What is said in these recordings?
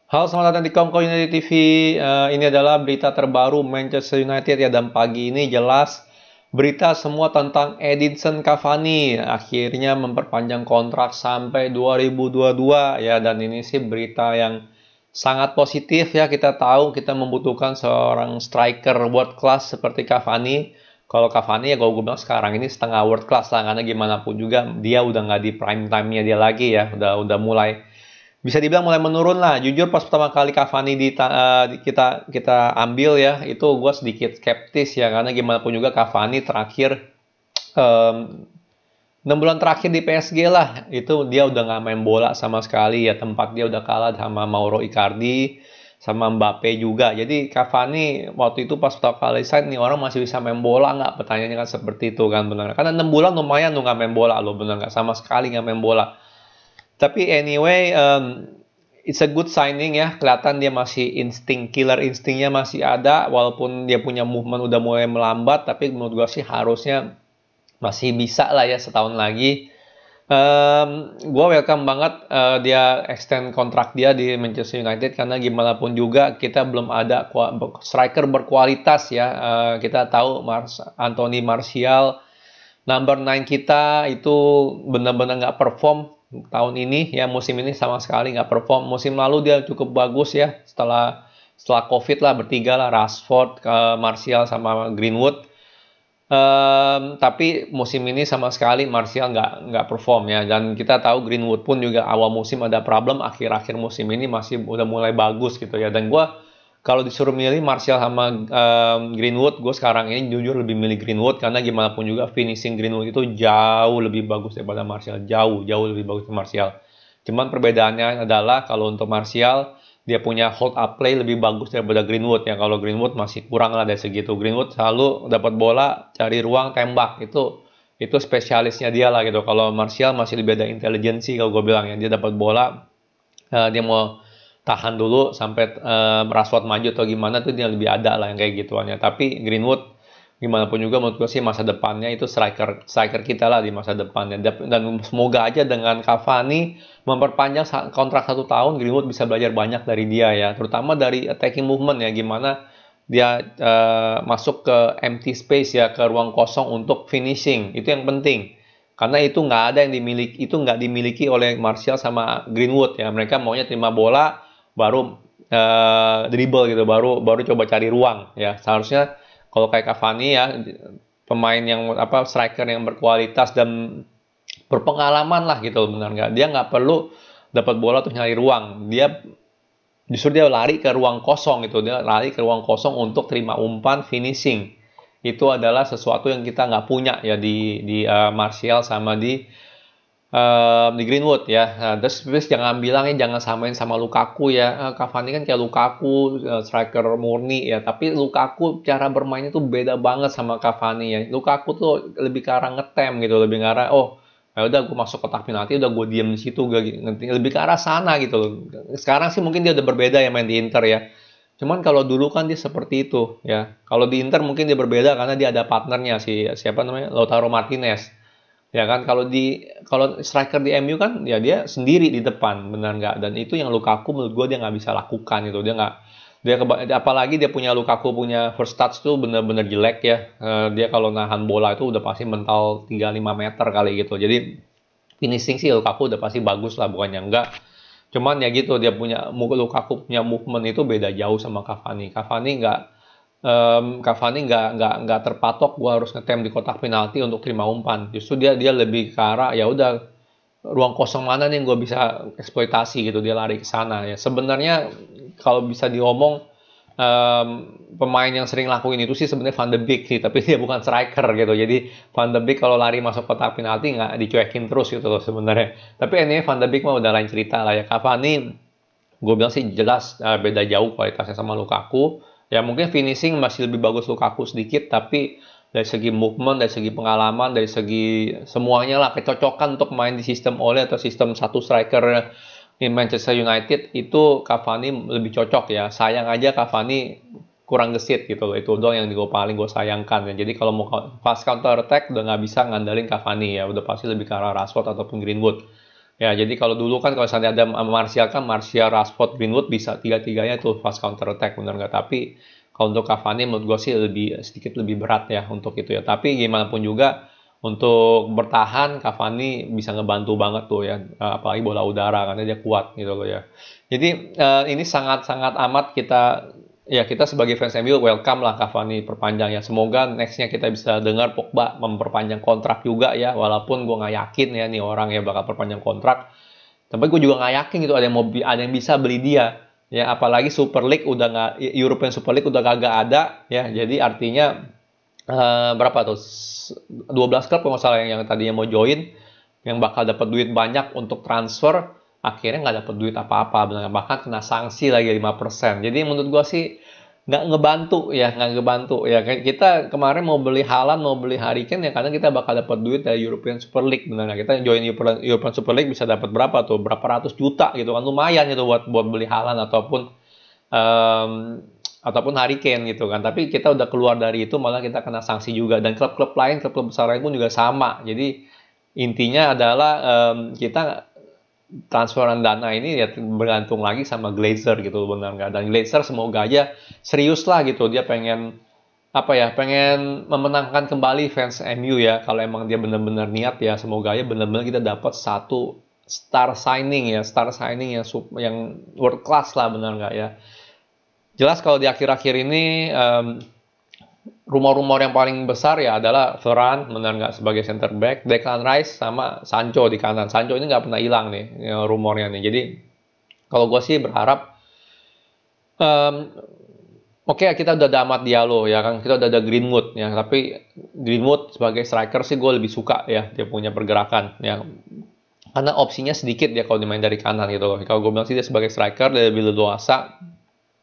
Halo, selamat datang di Komko United TV. Ini adalah berita terbaru Manchester United ya, dan pagi ini jelas berita semua tentang Edinson Cavani akhirnya memperpanjang kontrak sampai 2022 ya, dan ini sih berita yang sangat positif ya. Kita tahu kita membutuhkan seorang striker world class seperti Cavani. Kalau Cavani ya, gue bilang sekarang ini setengah world class lah, karena gimana pun juga dia udah nggak di prime time-nya dia lagi ya, udah mulai bisa dibilang mulai menurun lah. Jujur pas pertama kali Cavani kita kita ambil ya, itu gue sedikit skeptis ya, karena gimana pun juga Cavani terakhir em, 6 bulan terakhir di PSG lah, itu dia udah nggak main bola sama sekali ya. Tempat dia udah kalah sama Mauro Icardi, sama Mbappe juga. Jadi Cavani waktu itu pas pertama kali sign, nih orang masih bisa main bola nggak? Pertanyaannya kan seperti itu kan, benar. Karena 6 bulan lumayan tuh nggak main bola loh, benar nggak? Sama sekali nggak main bola. Tapi anyway, it's a good signing ya. Kelihatan dia masih killer instingnya masih ada. Walaupun dia punya movement udah mulai melambat, tapi menurut gue sih harusnya masih bisa lah ya setahun lagi. Gue welcome banget dia extend kontrak dia di Manchester United, karena gimana pun juga kita belum ada striker berkualitas ya. Kita tahu Anthony Martial, number 9 kita itu benar-benar nggak perform tahun ini ya. Musim ini sama sekali nggak perform. Musim lalu dia cukup bagus ya, setelah COVID lah, bertiga lah, Rashford, Martial sama Greenwood. Tapi musim ini sama sekali Martial nggak perform ya, dan kita tahu Greenwood pun juga awal musim ada problem, akhir-akhir musim ini masih udah mulai bagus gitu ya. Dan gue kalau disuruh milih Martial sama Greenwood, gue sekarang ini jujur lebih milih Greenwood, karena gimana pun juga finishing Greenwood itu jauh lebih bagus daripada Martial, jauh lebih bagus daripada Martial. Cuman perbedaannya adalah kalau untuk Martial dia punya hold up play lebih bagus daripada Greenwood ya. Kalau Greenwood masih kurang lah dari segitu. Greenwood selalu dapat bola, cari ruang, tembak. Itu spesialisnya dia lah gitu. Kalau Martial masih lebih ada intelijensi, kalau gue bilang ya. Dia dapat bola, dia mau tahan dulu sampai Rashford maju atau gimana, tuh dia lebih ada lah yang kayak gituannya. Tapi Greenwood gimana pun juga menurut gue sih masa depannya itu striker kita lah di masa depannya. Dan semoga aja dengan Cavani memperpanjang kontrak 1 tahun, Greenwood bisa belajar banyak dari dia ya, terutama dari attacking movement ya, gimana dia masuk ke empty space ya, ke ruang kosong untuk finishing. Itu yang penting, karena itu nggak dimiliki oleh Martial sama Greenwood ya. Mereka maunya terima bola baru dribble gitu, baru coba cari ruang ya. Seharusnya kalau kayak Cavani ya, pemain yang striker yang berkualitas dan berpengalaman lah gitu, benar nggak? Dia nggak perlu dapat bola tuh nyari ruang. Justru dia lari ke ruang kosong gitu. Dia lari ke ruang kosong untuk terima umpan, finishing. Itu adalah sesuatu yang kita nggak punya ya di Martial sama di Greenwood ya. Nah, terus jangan bilang ya, jangan samain sama Lukaku ya. Cavani kan kayak Lukaku, striker murni ya. Tapi Lukaku cara bermainnya tuh beda banget sama Cavani ya. Lukaku tuh lebih ke arah ngetem gitu, lebih ke arah ya udah gue masuk kotak penalti, udah gue diem di situ, lebih ke arah sana gitu loh. Sekarang sih mungkin dia udah berbeda ya main di Inter ya. Cuman kalau dulu kan dia seperti itu ya. Kalau di Inter mungkin dia berbeda karena dia ada partnernya, siapa namanya, Lautaro Martinez. Ya kan, kalau striker di MU kan ya dia sendiri di depan, benar nggak? Dan itu yang Lukaku menurut gue dia nggak bisa lakukan gitu. Dia nggak dia apalagi dia punya Lukaku punya first touch tuh bener-bener jelek ya. Dia kalau nahan bola itu udah pasti mental 3-5 meter kali gitu. Jadi finishing sih Lukaku udah pasti bagus lah, bukannya enggak. Cuman ya gitu, Lukaku punya movement itu beda jauh sama Cavani. Cavani nggak terpatok gue harus ngetem di kotak penalti untuk terima umpan. Justru dia lebih ke arah ya udah, ruang kosong mana nih yang gue bisa eksploitasi gitu, dia lari ke sana ya. Sebenarnya kalau bisa diomong, pemain yang sering lakuin itu sih sebenarnya Van de Beek sih, tapi dia bukan striker gitu. Jadi Van de Beek kalau lari masuk kotak penalti nggak dicuekin terus gitu loh sebenarnya. Tapi ini Van de Beek mah udah lain cerita lah ya. Cavani gue bilang sih jelas beda jauh kualitasnya sama Lukaku. Ya mungkin finishing masih lebih bagus Lukaku sedikit, tapi dari segi movement, dari segi pengalaman, dari segi semuanya lah, kecocokan untuk main di sistem Ole atau sistem satu striker di Manchester United, itu Cavani lebih cocok ya. Sayang aja Cavani kurang gesit gitu loh. Itu doang yang gue sayangkan ya. Jadi kalau mau fast counter attack udah nggak bisa ngandalin Cavani ya. Udah pasti lebih ke arah Rashford ataupun Greenwood. Ya, jadi kalau dulu kan kalau misalnya ada Martial kan Martial, Rashford, Greenwood bisa tiga-tiganya tuh fast counter attack, benar nggak? Tapi kalau untuk Cavani menurut gue sih sedikit lebih berat ya untuk itu ya. Tapi gimana pun juga untuk bertahan Cavani bisa ngebantu banget tuh ya, apalagi bola udara karena dia kuat gitu loh ya. Jadi ini sangat-sangat amat kita sebagai fans MU welcome lah Cavani perpanjang ya. Semoga nextnya kita bisa dengar Pogba memperpanjang kontrak juga ya. Walaupun gue nggak yakin ya nih orang ya bakal perpanjang kontrak. Tapi gue juga nggak yakin gitu ada yang bisa beli dia. Ya apalagi Super League udah nggak European Super League udah kagak ada ya. Jadi artinya berapa tuh 12 klub kalau nggak salah yang tadinya mau join yang bakal dapat duit banyak untuk transfer akhirnya nggak dapat duit apa-apa bahkan kena sanksi lagi 5%. Jadi menurut gua sih nggak ngebantu ya kita kemarin mau beli Haaland mau beli Harry Kane ya karena kita bakal dapat duit dari European Super League benar kita join European Super League bisa dapat berapa tuh berapa ratus juta gitu kan lumayan itu buat beli Haaland um, ataupun Harry Kane gitu kan tapi kita udah keluar dari itu malah kita kena sanksi juga dan klub-klub lain klub-klub besar lain pun juga sama jadi intinya adalah kita transferan dana ini ya bergantung lagi sama Glazer gitu benar nggak dan Glazer semoga aja serius lah gitu dia pengen pengen memenangkan kembali fans MU ya kalau emang dia benar-benar niat ya semoga aja benar-benar kita dapat satu star signing yang world class lah benar nggak ya jelas kalau di akhir-akhir ini rumor-rumor yang paling besar ya adalah Varane benar nggak sebagai center back, Declan Rice sama Sancho di kanan. Sancho ini nggak pernah hilang nih ya, rumornya nih. Jadi kalau gue sih berharap oke, kita udah ada Amad Diallo ya kan, kita udah ada Greenwood ya. Tapi Greenwood sebagai striker sih gue lebih suka ya dia punya pergerakan ya. Karena opsinya sedikit dia kalau dimain dari kanan gitu loh. Kalau gue bilang sih dia sebagai striker dia lebih leluasa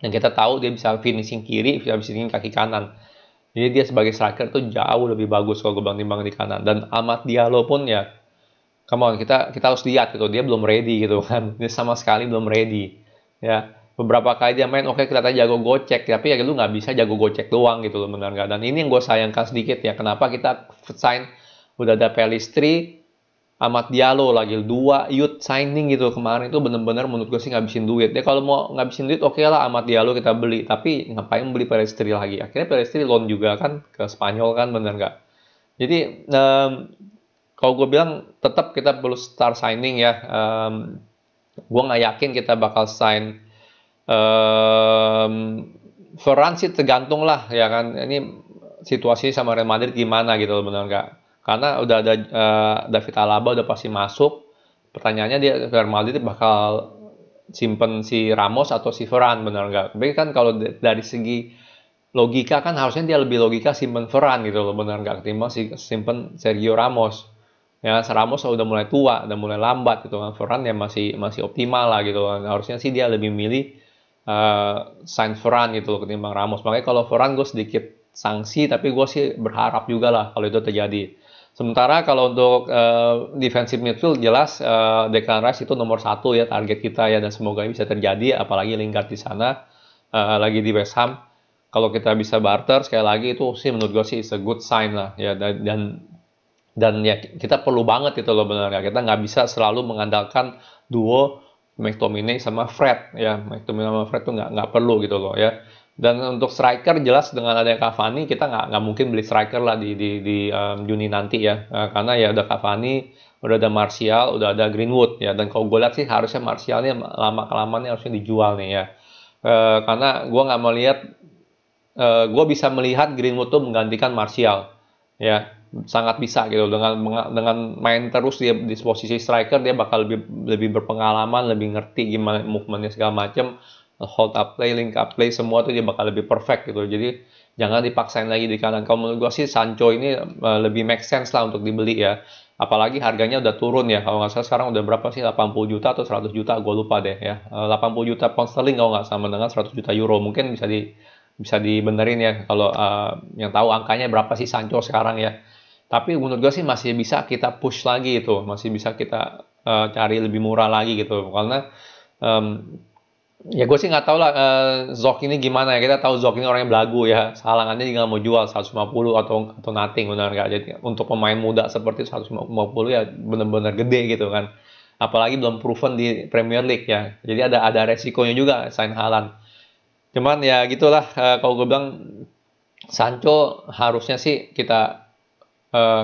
dan kita tahu dia bisa finishing kiri, bisa finishing kaki kanan. Jadi dia sebagai striker tuh jauh lebih bagus kalau gue timbang di kanan. Dan Amad Diallo pun ya, come on kita harus lihat gitu dia belum ready gitu kan. Dia sama sekali belum ready. Ya beberapa kali dia main oke kelihatannya jago gocek tapi ya lu nggak bisa jago gocek doang gitu loh benar nggak. Dan ini yang gue sayangkan sedikit ya kenapa kita sign udah ada Pelistri Amad Diallo lagi 2 youth signing gitu kemarin itu bener-bener menurut gue sih ngabisin duit dia kalau mau ngabisin duit oke lah Amad Diallo kita beli tapi ngapain beli Pelistri lagi akhirnya Pelistri loan juga kan ke Spanyol kan bener nggak jadi kalau gue bilang tetap kita perlu star signing ya gue nggak yakin kita bakal sign Varane sih tergantung lah ya kan ini situasi sama Real Madrid gimana gitu bener nggak karena udah ada David Alaba udah pasti masuk pertanyaannya dia Real Madrid bakal simpen si Ramos atau si Varane benar nggak tapi kan kalau dari segi logika kan harusnya dia lebih logika simpen Varane gitu loh benar nggak ketimbang simpen Sergio Ramos ya Ramos udah mulai tua udah mulai lambat gitu kan Varane ya masih optimal lah gitu kan harusnya sih dia lebih milih sign Varane gitu loh ketimbang Ramos makanya kalau Varane gue sedikit sanksi tapi gue sih berharap juga lah kalau itu terjadi. Sementara kalau untuk defensive midfield jelas Declan Rice itu nomor 1 ya target kita ya dan semoga ini bisa terjadi apalagi Lingard di sana lagi di West Ham. Kalau kita bisa barter sekali lagi itu sih menurut gue sih it's a good sign lah ya dan ya kita perlu banget itu loh benar kita nggak bisa selalu mengandalkan duo McTominay sama Fred ya McTominay sama Fred tuh nggak perlu gitu loh ya. Dan untuk striker jelas dengan adanya Cavani kita nggak mungkin beli striker lah di Juni nanti ya karena ya udah Cavani udah ada Martial udah ada Greenwood ya dan kalau gue lihat sih harusnya Martial nih lama kelamaan harusnya dijual nih ya karena gue nggak melihat gue bisa melihat Greenwood tuh menggantikan Martial ya sangat bisa gitu dengan main terus dia di posisi striker dia bakal lebih berpengalaman lebih ngerti gimana movementnya segala macam hold up play, link up play, semua tuh dia bakal lebih perfect gitu. Jadi jangan dipaksain lagi di kanan. Kalau menurut gue sih Sancho ini lebih make sense lah untuk dibeli ya. Apalagi harganya udah turun ya. Kalau nggak salah sekarang udah berapa sih 80 juta atau 100 juta, gue lupa deh ya. 80 juta pound sterling kalau nggak sama dengan 100 juta euro. Mungkin bisa dibenerin ya kalau yang tahu angkanya berapa sih Sancho sekarang ya. Tapi menurut gue sih masih bisa kita push lagi itu, masih bisa kita cari lebih murah lagi gitu. Karena ya gue sih nggak tahu lah Zok ini gimana ya kita tahu Zok ini orangnya belagu ya halangannya dia nggak mau jual 150 atau nothing benar nggak jadi untuk pemain muda seperti 150 ya benar-benar gede gitu kan apalagi belum proven di Premier League ya. Jadi ada resikonya juga sign Haaland. Cuman ya gitulah, kalau gue bilang Sancho harusnya sih kita eh,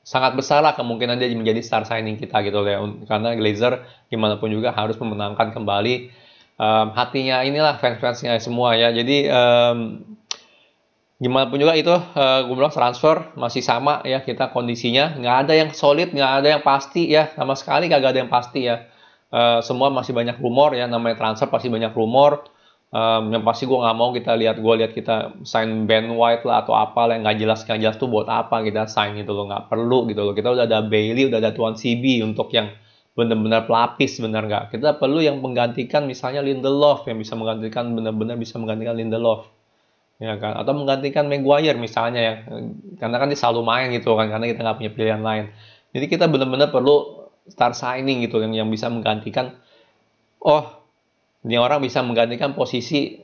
sangat besar lah kemungkinan dia menjadi star signing kita gitu ya, karena Glazer gimana pun juga harus memenangkan kembali hatinya inilah fans-fansnya semua ya. Jadi gimana pun juga itu gue bilang transfer masih sama ya, kita kondisinya nggak ada yang solid, nggak ada yang pasti ya, sama sekali kagak ada yang pasti ya. Semua masih banyak rumor ya, namanya transfer pasti banyak rumor. Yang pasti gue nggak mau gue lihat kita sign Ben White lah atau apa lah yang nggak jelas tuh buat apa kita sign gitu loh, nggak perlu gitu loh. Kita udah ada Bailey, udah ada Tuan CB untuk yang benar-benar pelapis, benar nggak? Kita perlu yang menggantikan misalnya Lindelof, yang bisa menggantikan benar-benar bisa menggantikan Lindelof ya kan, atau menggantikan Maguire misalnya ya, karena kan dia selalu main gitu kan, karena kita nggak punya pilihan lain. Jadi kita benar-benar perlu star signing gitu yang bisa menggantikan, oh ini orang bisa menggantikan posisi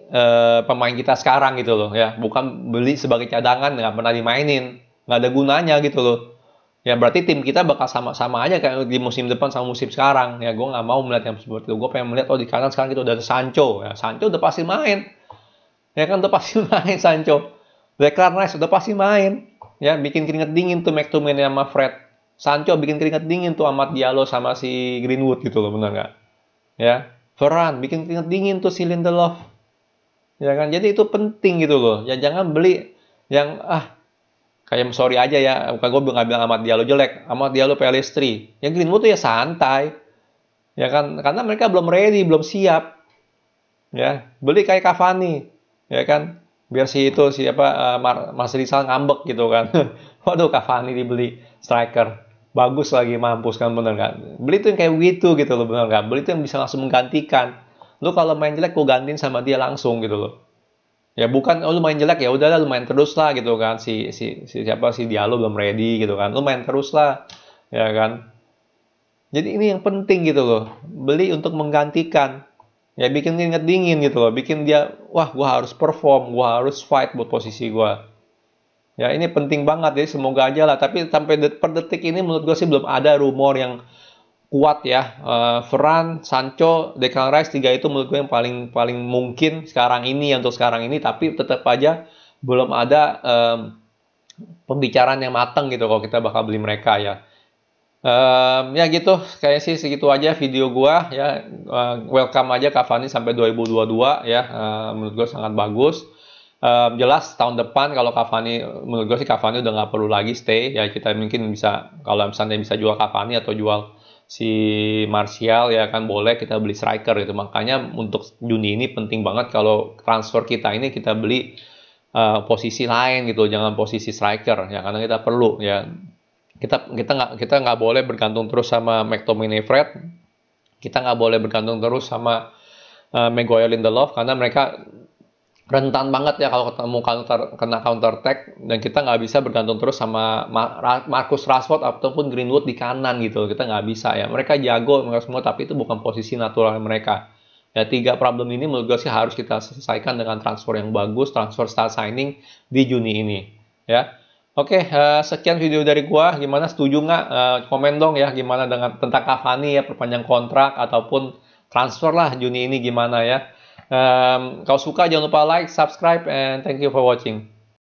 pemain kita sekarang gitu loh ya, bukan beli sebagai cadangan nggak pernah dimainin, nggak ada gunanya gitu loh ya. Berarti tim kita bakal sama-sama aja kayak di musim depan sama musim sekarang ya. Gue nggak mau melihat yang seperti itu. Gue pengen melihat, oh di kanan sekarang kita udah ada Sancho ya, Sancho udah pasti main ya kan, udah pasti main Sancho. Declan Rice udah pasti main ya, bikin keringet dingin tuh McTominay sama Fred. Sancho bikin keringet dingin tuh Amad Diallo sama si Greenwood gitu loh, bener nggak ya. Varane bikin keringet dingin tuh si Lindelof ya kan. Jadi itu penting gitu loh ya, jangan beli yang kayak sorry aja ya, bukan gue nggak bilang Amad Diallo jelek, Amad Diallo, Pellistri ya, Greenwood tuh ya santai ya kan, karena mereka belum ready, belum siap ya. Beli kayak Cavani ya kan, biar si itu siapa Mas Rizal ngambek gitu kan. Waduh, Cavani dibeli striker bagus lagi, mampus kan, bener nggak? Beli tuh yang kayak gitu gitu loh, bener nggak? Beli tuh yang bisa langsung menggantikan. Lu kalau main jelek, gue gantiin sama dia langsung gitu loh. Ya bukan, oh lu main jelek ya udahlah lu main terus lah gitu kan. Si Diallo belum ready gitu kan. Lu main terus lah ya kan. Jadi ini yang penting gitu loh. Beli untuk menggantikan. Ya bikin keringet dingin gitu loh. Bikin dia, wah gua harus perform, gua harus fight buat posisi gua. Ya ini penting banget ya, semoga aja lah. Tapi sampai per detik ini menurut gue sih belum ada rumor yang kuat ya. Varane, Sancho, Declan Rice, tiga itu menurut gue yang paling paling mungkin sekarang ini ya, untuk sekarang ini. Tapi tetap aja belum ada pembicaraan yang matang gitu kalau kita bakal beli mereka ya. Ya gitu, kayaknya sih segitu aja video gua ya. Welcome aja Cavani sampai 2022 ya. Menurut gue sangat bagus. Jelas tahun depan kalau Cavani, menurut gue sih Cavani udah nggak perlu lagi stay ya. Kita mungkin bisa, kalau misalnya bisa jual Cavani atau jual si Martial ya kan, boleh kita beli striker gitu. Makanya untuk Juni ini penting banget kalau transfer kita ini kita beli posisi lain gitu, jangan posisi striker ya, karena kita perlu ya. Kita nggak boleh bergantung terus sama McTominay, Fred. Kita nggak boleh bergantung terus sama Maguire, Lindelof, karena mereka rentan banget ya kalau ketemu kena counter attack, dan kita nggak bisa bergantung terus sama Marcus Rashford ataupun Greenwood di kanan gitu. Kita nggak bisa ya. Mereka jago mereka semua, tapi itu bukan posisi natural mereka ya. Tiga problem ini menurut gue sih harus kita selesaikan dengan transfer yang bagus, transfer star signing di Juni ini ya. Oke, sekian video dari gua. Gimana, setuju nggak? Komen dong ya, gimana dengan tentang Cavani ya, perpanjang kontrak ataupun transfer lah Juni ini, gimana ya. Kalau suka jangan lupa like, subscribe, and thank you for watching.